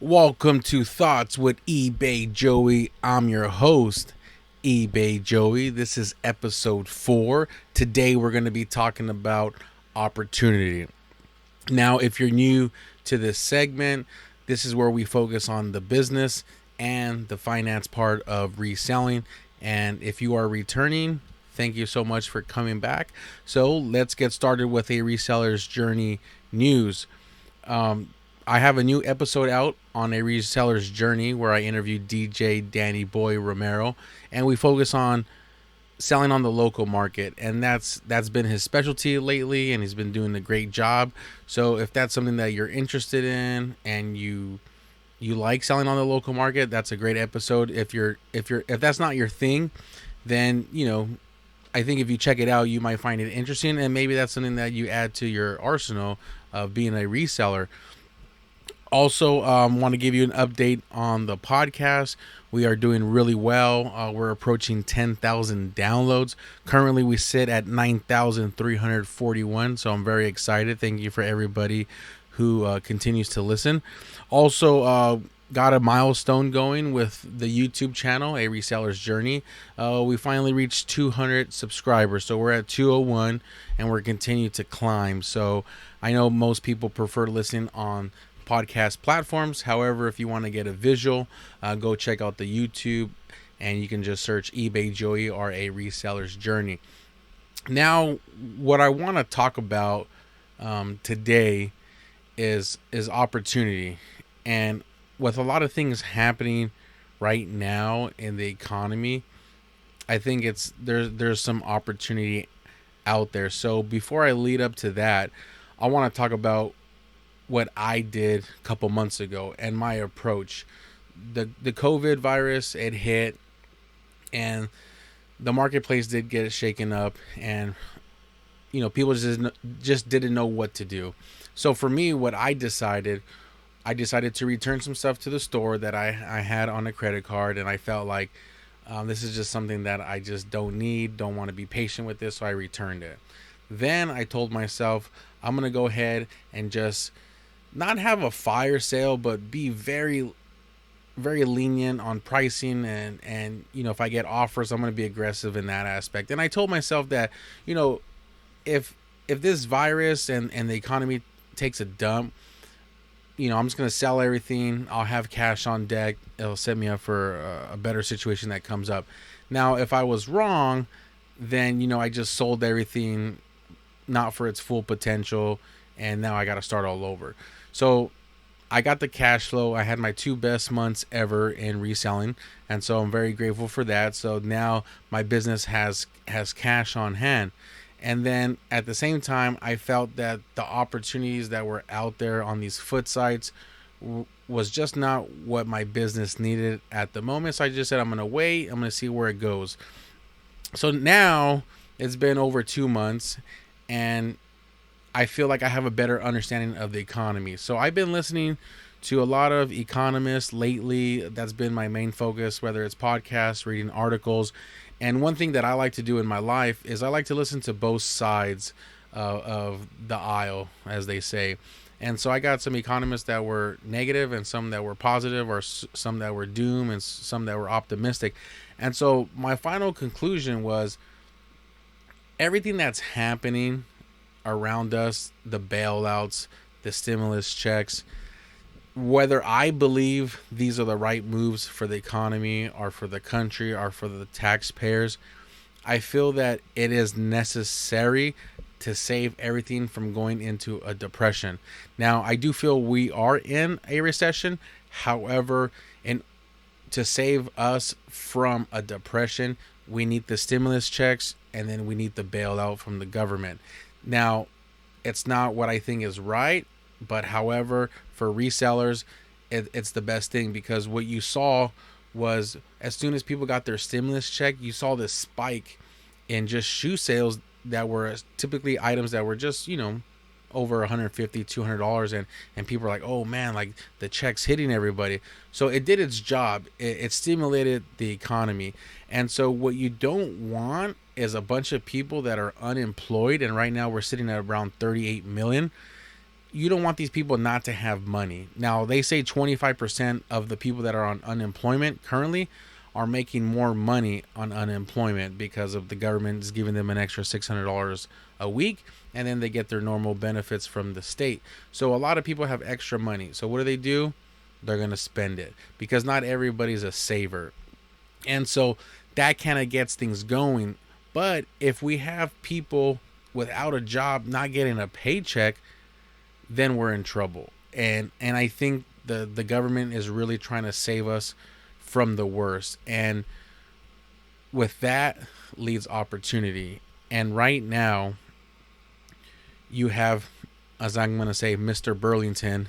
Welcome to Thoughts with ebayjoey. I'm your host, ebayjoey. This is episode 4. Today we're going to be talking about opportunity. Now, if you're new to this segment, this is where we focus on the business and the finance part of reselling. And if you are returning, thank you so much for coming back. So let's get started with a reseller's journey news. I have a new episode out on a reseller's journey where I interviewed DJ Danny Boy Romero, and we focus on selling on the local market, and that's been his specialty lately, and he's been doing a great job. So if that's something that you're interested in and you like selling on the local market, that's a great episode. If that's not your thing, then I think if you check it out, you might find it interesting, and maybe that's something that you add to your arsenal of being a reseller. Also, want to give you an update on the podcast. We are doing really well. We're approaching 10,000 downloads. Currently, we sit at 9,341. So I'm very excited. Thank you for everybody who continues to listen. Also, got a milestone going with the YouTube channel, A Reseller's Journey. We finally reached 200 subscribers. So we're at 201 and we're continuing to climb. So I know most people prefer listening on podcast platforms. However, if you want to get a visual, go check out the YouTube and you can just search ebayjoey or A Reseller's Journey. Now, what I want to talk about today is opportunity. And with a lot of things happening right now in the economy, I think there's some opportunity out there. So before I lead up to that, I want to talk about what I did a couple months ago and my approach. The COVID virus, it hit, and the marketplace did get shaken up, and people just didn't know what to do. So for me, what I decided to return some stuff to the store that I had on a credit card, and I felt like this is just something that I just don't need, don't want to be patient with this, so I returned it. Then I told myself I'm gonna go ahead and just not have a fire sale, but be very, very lenient on pricing, and if I get offers, I'm going to be aggressive in that aspect. And I told myself that if this virus and the economy takes a dump, I'm just going to sell everything. I'll have cash on deck. It'll set me up for a better situation that comes up. Now, if I was wrong, then I just sold everything not for its full potential, and now I got to start all over. So I got the cash flow. I had my 2 best months ever in reselling, and so I'm very grateful for that. So now my business has cash on hand. And then at the same time, I felt that the opportunities that were out there on these foot sites was just not what my business needed at the moment. So I just said, I'm going to wait. I'm going to see where it goes. So now it's been over 2 months, and I feel like I have a better understanding of the economy. So I've been listening to a lot of economists lately. That's been my main focus, whether it's podcasts, reading articles. And one thing that I like to do in my life is I like to listen to both sides of the aisle, as they say. And so I got some economists that were negative and some that were positive, or some that were doom and some that were optimistic. And so my final conclusion was everything that's happening around us, the bailouts, the stimulus checks, whether I believe these are the right moves for the economy or for the country or for the taxpayers, I feel that it is necessary to save everything from going into a depression. Now, I do feel we are in a recession. However, to save us from a depression, we need the stimulus checks, and then we need the bailout from the government. Now, it's not what I think is right, but however, for resellers, it's the best thing, because what you saw was as soon as people got their stimulus check, you saw this spike in just shoe sales that were typically items that were just, over $150, $200, and people are like, oh man, like the check's hitting everybody. So it did its job. It stimulated the economy. And so what you don't want is a bunch of people that are unemployed, and right now we're sitting at around 38 million. you don't want these people not to have money. Now, they say 25% of the people that are on unemployment currently are making more money on unemployment because of the government is giving them an extra $600 a week, and then they get their normal benefits from the state. So a lot of people have extra money. So what do? They're going to spend it because not everybody's a saver. And so that kind of gets things going. But if we have people without a job not getting a paycheck, then we're in trouble. And I think the government is really trying to save us from the worst. And with that leads opportunity. And right now, you have, as I'm going to say, Mr. Burlington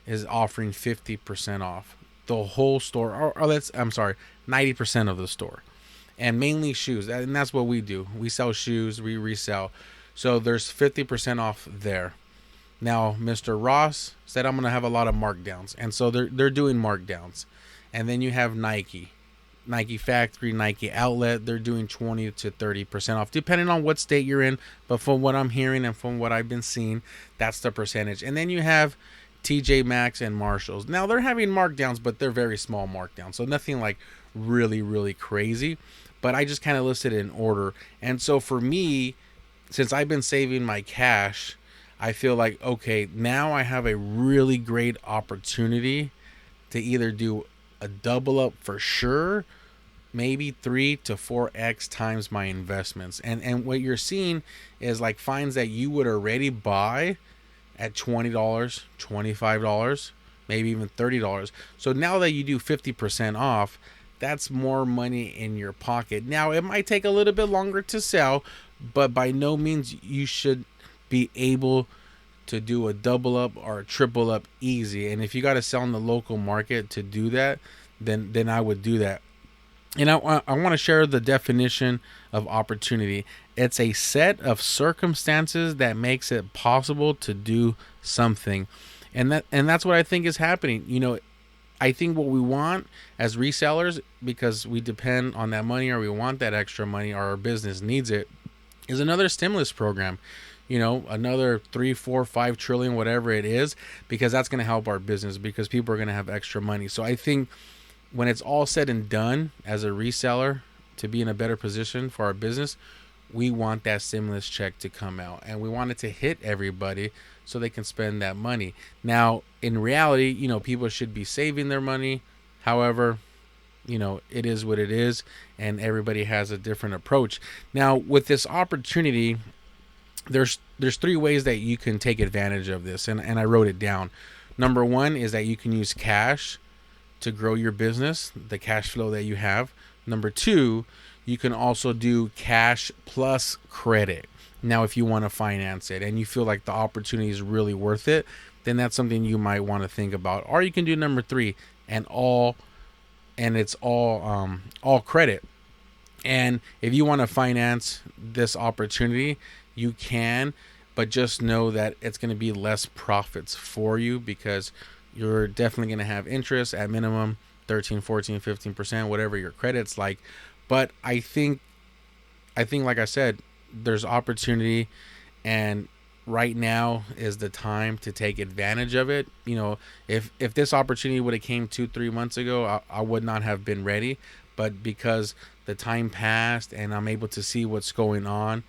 is offering 50% off the whole store, or let's, I'm sorry, 90% of the store, and mainly shoes. And that's what we do. We sell shoes, we resell. So there's 50% off there. Now, Mr. Ross said I'm going to have a lot of markdowns. And so they're doing markdowns. And then you have Nike Factory, Nike Outlet. They're doing 20 to 30% off, depending on what state you're in. But from what I'm hearing and from what I've been seeing, that's the percentage. And then you have TJ Maxx and Marshalls. Now, they're having markdowns, but they're very small markdowns. So nothing like really, really crazy. But I just kind of listed it in order. And so for me, since I've been saving my cash, I feel like, okay, now I have a really great opportunity to either do a double up for sure, maybe 3 to 4x times my investments. And what you're seeing is like finds that you would already buy at $20, $25, maybe even $30. So now that you do 50% off, that's more money in your pocket. Now, it might take a little bit longer to sell, but by no means you should be able to do a double up or a triple up easy. And if you got to sell in the local market to do that, then I would do that. And I want to share the definition of opportunity. It's a set of circumstances that makes it possible to do something. And that's what I think is happening. You know, I think what we want as resellers, because we depend on that money or we want that extra money or our business needs it, is another stimulus program. You know, another 3, 4, 5 trillion, whatever it is, because that's going to help our business because people are going to have extra money. So I think when it's all said and done as a reseller to be in a better position for our business, we want that stimulus check to come out and we want it to hit everybody so they can spend that money. Now, in reality, you know, people should be saving their money. However, you know, it is what it is and everybody has a different approach. Now, with this opportunity, there's 3 ways that you can take advantage of this, and I wrote it down. Number 1 is that you can use cash to grow your business, the cash flow that you have. Number 2, you can also do cash plus credit. Now, if you want to finance it and you feel like the opportunity is really worth it, then that's something you might want to think about. Or you can do number 3 and it's all credit. And if you want to finance this opportunity, you can, but just know that it's going to be less profits for you because you're definitely going to have interest at minimum 13, 14, 15%, whatever your credit's like. But I think like I said, there's opportunity, and right now is the time to take advantage of it. You know, if this opportunity would have came 2-3 months ago, I would not have been ready, but because the time passed and I'm able to see what's going on,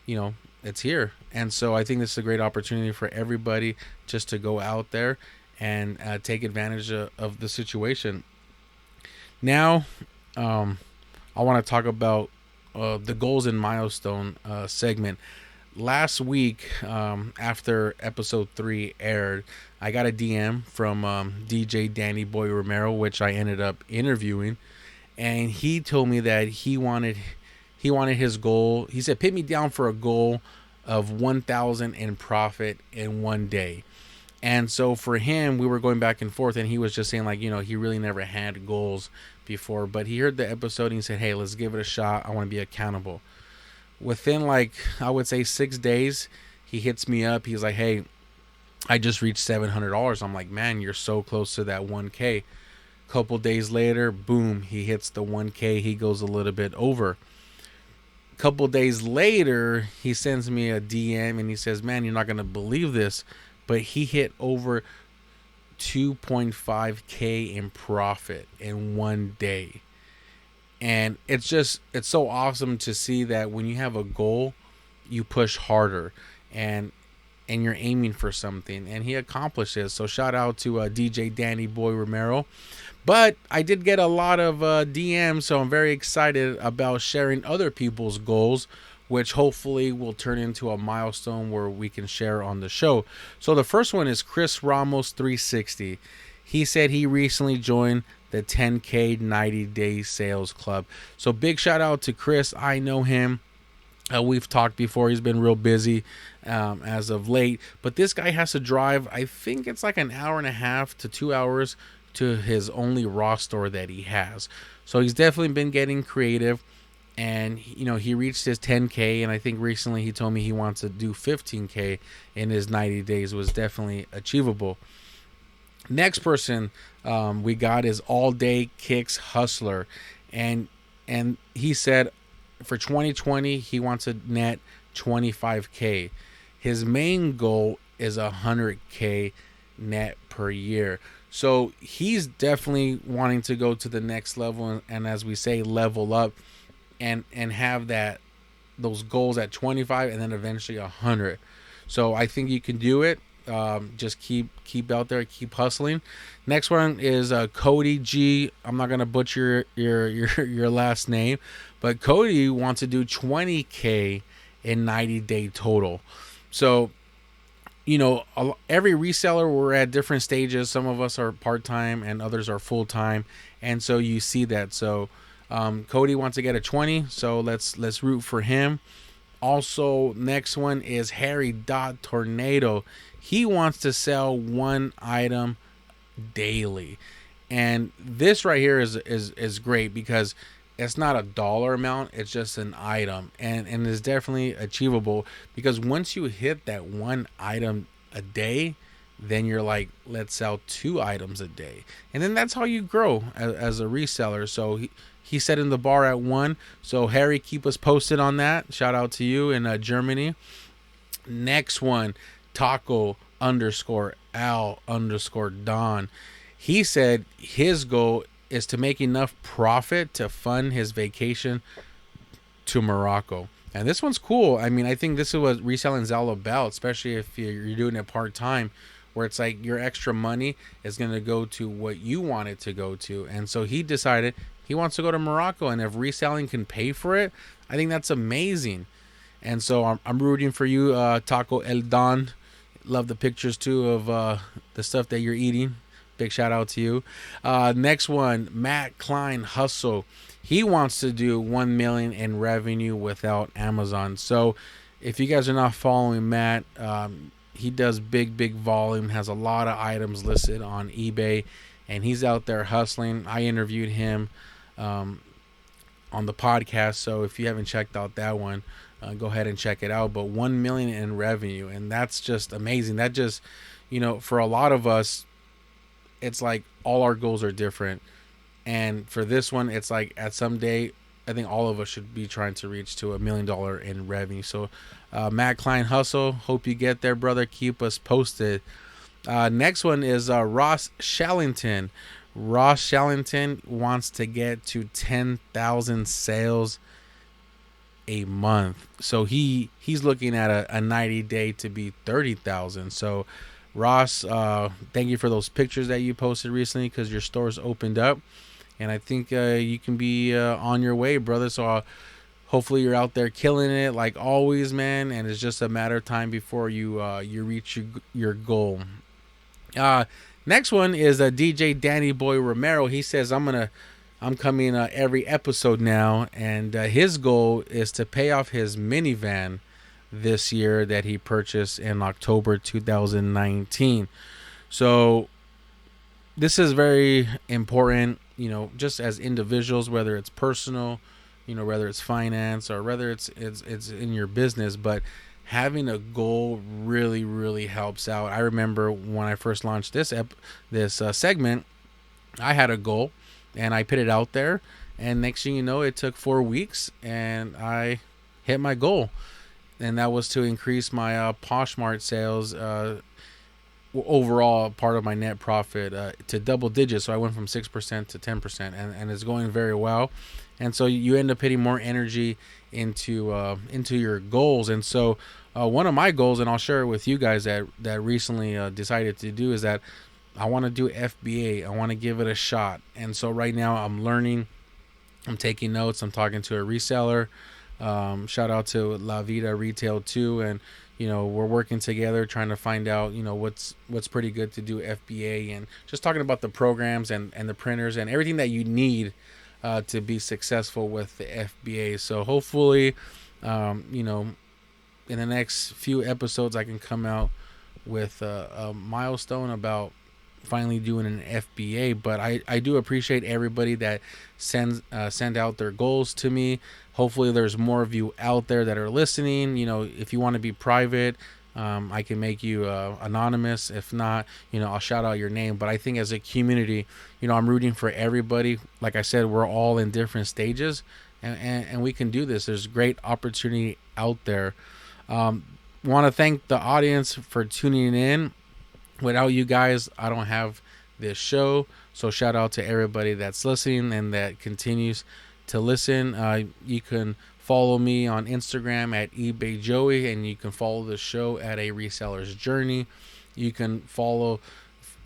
you know, it's here. And so I think this is a great opportunity for everybody just to go out there and take advantage of the situation. Now, I want to talk about the goals and milestone segment. Last week, after episode 3 aired, I got a DM from DJ Danny Boy Romero, which I ended up interviewing, and he told me that he wanted his goal. He said, "Put me down for a goal of 1,000 in profit in one day." And so for him, we were going back and forth, and he was just saying, like, you know, he really never had goals before, but he heard the episode and he said, "Hey, let's give it a shot. I want to be accountable." Within, like, I would say 6 days, he hits me up. He's like, "Hey, I just reached $700. I'm like, "Man, you're so close to that 1K. Couple days later, boom, he hits the 1K. He goes a little bit over. Couple days later, he sends me a DM and he says, "Man, you're not going to believe this, but he hit over 2.5K in profit in one day. And it's so awesome to see that when you have a goal, you push harder and you're aiming for something, and he accomplished it. So shout out to DJ Danny Boy Romero. But I did get a lot of DMs, so I'm very excited about sharing other people's goals, which hopefully will turn into a milestone where we can share on the show. So the first one is Chris Ramos 360. He said he recently joined the 10K 90 Day Sales Club. So big shout out to Chris. I know him. We've talked before. He's been real busy as of late. But this guy has to drive, I think it's like an hour and a half to 2 hours to his only raw store that he has. So he's definitely been getting creative. And, he reached his 10K. And I think recently he told me he wants to do 15K in his 90 days. Was definitely achievable. Next person we got is All Day Kicks Hustler. And he said, for 2020, he wants to net 25K. His main goal is 100K net per year. So he's definitely wanting to go to the next level, and as we say, level up, and have those goals at 25 and then eventually 100. So I think you can do it. Just keep out there, keep hustling. Next one is Cody G. I'm not gonna butcher your last name, but Cody wants to do 20K in 90 day total. So, every reseller, we're at different stages. Some of us are part-time and others are full-time, and so you see that. So Cody wants to get a 20, so let's root for him. Also, next one is Harry Tornado. He wants to sell one item daily. And this right here is great because it's not a dollar amount, it's just an item. And it's definitely achievable because once you hit that one item a day, then you're like, let's sell 2 items a day. And then that's how you grow as a reseller. So he set in the bar at 1. So Harry, keep us posted on that. Shout out to you in Germany. Next one, Taco_Al_Don. He said his goal is to make enough profit to fund his vacation to Morocco. And this one's cool. I mean, I think this is what reselling is all about, especially if you're doing it part-time, where it's like your extra money is going to go to what you want it to go to. And so he decided he wants to go to Morocco, and if reselling can pay for it, I think that's amazing. And so I'm rooting for you, Taco El Don. Love the pictures too of the stuff that you're eating. Big shout out to you. Next one, Matt Klein Hustle. He wants to do 1 million in revenue without Amazon. So if you guys are not following Matt, he does big volume, has a lot of items listed on eBay, and he's out there hustling. I interviewed him on the podcast, so if you haven't checked out that one, go ahead and check it out. But 1 million in revenue, and that's just amazing. That just, for a lot of us, it's like all our goals are different. And for this one, it's like at some day, I think all of us should be trying to reach to $1 million in revenue. So Matt Klein Hustle, hope you get there, brother. Keep us posted. Next one is Ross Shallington. Ross Shallington wants to get to 10,000 sales a month. So he's looking at a 90 day to be 30,000. So Ross, thank you for those pictures that you posted recently, because your store's opened up, and I think you can be on your way, brother. So hopefully you're out there killing it like always, man, and it's just a matter of time before you reach your goal. Next one is DJ Danny Boy Romero. He says, I'm coming every episode now, and his goal is to pay off his minivan this year that he purchased in October 2019. So this is very important, just as individuals, whether it's personal, whether it's finance, or whether it's in your business, but having a goal really helps out. I remember when I first launched this segment, I had a goal and I put it out there, and next thing you know, it took 4 weeks and I hit my goal. And that was to increase my Poshmark sales overall part of my net profit to double digits. So I went from 6% to 10%, and it's going very well. And so you end up putting more energy into your goals. And so one of my goals, and I'll share it with you guys, that recently decided to do, is that I want to do FBA. I want to give it a shot. And so right now I'm learning. I'm taking notes. I'm talking to a reseller. Shout out to La Vida Retail too, and we're working together trying to find out what's pretty good to do FBA, and just talking about the programs and the printers and everything that you need to be successful with the FBA. So hopefully, in the next few episodes, I can come out with a milestone about finally doing an FBA. But I do appreciate everybody that send out their goals to me. Hopefully there's more of you out there that are listening. If you want to be private, I can make you anonymous. If not, I'll shout out your name. But I think as a community, I'm rooting for everybody. Like I said, we're all in different stages, and we can do this. There's great opportunity out there. Want to thank the audience for tuning in. Without you guys, I don't have this show. So shout out to everybody that's listening and that continues to listen. You can follow me on Instagram at ebayjoey, and you can follow the show at a reseller's journey. You can follow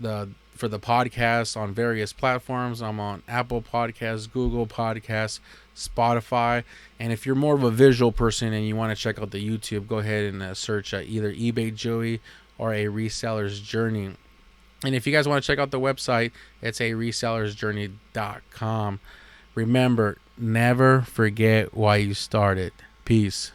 for the podcast on various platforms. I'm on Apple Podcasts, Google Podcasts, Spotify. And if you're more of a visual person and you want to check out the YouTube, go ahead and search either ebayjoey or a reseller's journey. And if you guys want to check out the website, it's a resellersjourney.com. Remember, never forget why you started. Peace.